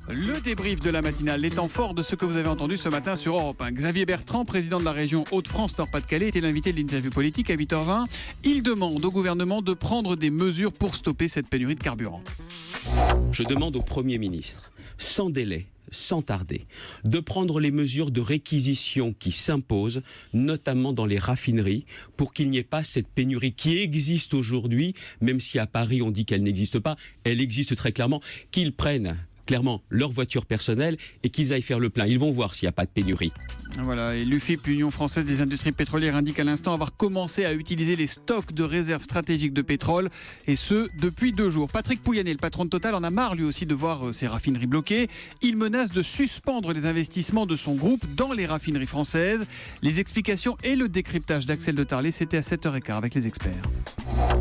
Le débrief de la matinale, les temps forts de ce que vous avez entendu ce matin sur Europe 1. Xavier Bertrand, président de la région Hauts-de-France Nord-Pas-de-Calais, était l'invité de l'interview politique à 8h20. Il demande au gouvernement de prendre des mesures pour stopper cette pénurie de carburant. Je demande au Premier ministre, sans délai, sans tarder, de prendre les mesures de réquisition qui s'imposent, notamment dans les raffineries, pour qu'il n'y ait pas cette pénurie qui existe aujourd'hui, même si à Paris on dit qu'elle n'existe pas, elle existe très clairement, qu'ils prennent clairement leur voiture personnelle et qu'ils aillent faire le plein. Ils vont voir s'il n'y a pas de pénurie. Voilà, et l'UFIP, l'Union française des industries pétrolières, indique à l'instant avoir commencé à utiliser les stocks de réserves stratégiques de pétrole, et ce, depuis 2 jours. Patrick Pouyanné, le patron de Total, en a marre lui aussi de voir ses raffineries bloquées. Il menace de suspendre les investissements de son groupe dans les raffineries françaises. Les explications et le décryptage d'Axel de Tarlé, c'était à 7h15 avec les experts.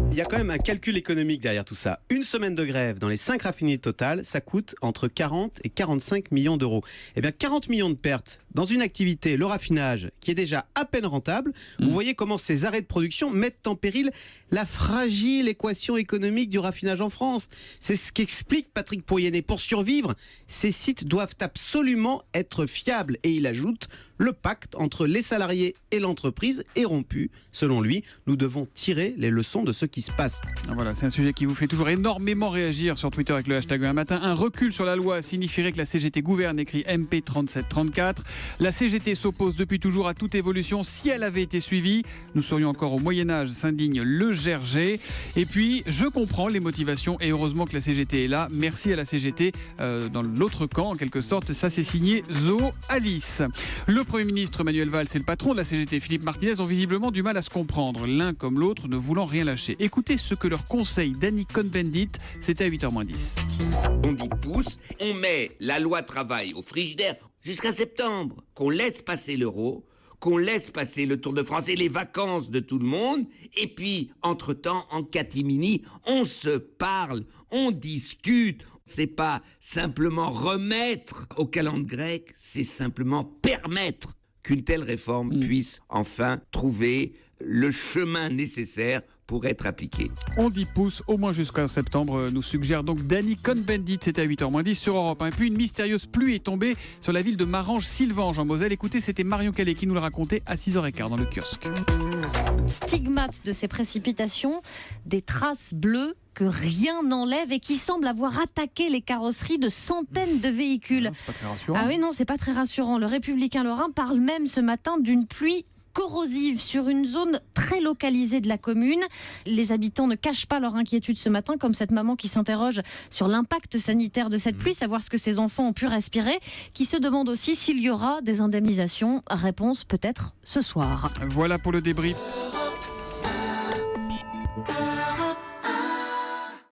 Il y a quand même un calcul économique derrière tout ça. Une semaine de grève dans les 5 raffineries de Total, ça coûte entre 40 et 45 millions d'euros. Eh bien, 40 millions de pertes dans une activité, le raffinage, qui est déjà à peine rentable. Vous voyez comment ces arrêts de production mettent en péril la fragile équation économique du raffinage en France. C'est ce qu'explique Patrick Pouyanné. Pour survivre, ces sites doivent absolument être fiables. Et il ajoute, le pacte entre les salariés et l'entreprise est rompu. Selon lui, nous devons tirer les leçons de ce qui se passe. Voilà, c'est un sujet qui vous fait toujours énormément réagir sur Twitter avec le hashtag un matin. Un recul sur la loi signifierait que la CGT gouverne, écrit MP3734. La CGT s'oppose depuis toujours à toute évolution. Si elle avait été suivie, nous serions encore au Moyen-Âge, s'indigne le Gerger. Et puis, je comprends les motivations et heureusement que la CGT est là. Merci à la CGT dans l'autre camp, en quelque sorte. Ça, c'est signé Zo Alice. Le Premier ministre Manuel Valls et le patron de la CGT, Philippe Martinez, ont visiblement du mal à se comprendre, l'un comme l'autre ne voulant rien lâcher. Écoutez ce que leur conseille Danny Cohn-Bendit, c'était à 8h-10. On dit pousse, on met la loi travail au frigidaire jusqu'à septembre, qu'on laisse passer l'euro, qu'on laisse passer le Tour de France et les vacances de tout le monde, et puis, entre-temps, en catimini, on se parle, on discute. C'est pas simplement remettre au calendrier grec, c'est simplement permettre qu'une telle réforme puisse enfin trouver le chemin nécessaire pour être appliquée. On dit pouce au moins jusqu'à septembre, nous suggère donc Danny Cohn-Bendit. C'était à 8h-10 sur Europe 1. Et puis une mystérieuse pluie est tombée sur la ville de Marange-Sylvange en Moselle. Écoutez, c'était Marion Calais qui nous le racontait à 6h15 dans le kiosque. Stigmate de ces précipitations, des traces bleues que rien n'enlève et qui semblent avoir attaqué les carrosseries de centaines de véhicules. C'est pas très rassurant. Ah oui, non, c'est pas très rassurant. Le Républicain Lorrain parle même ce matin d'une pluie corrosive sur une zone très localisée de la commune. Les habitants ne cachent pas leur inquiétude ce matin, comme cette maman qui s'interroge sur l'impact sanitaire de cette pluie, savoir ce que ses enfants ont pu respirer, qui se demande aussi s'il y aura des indemnisations. Réponse peut-être ce soir. Voilà pour le débrief.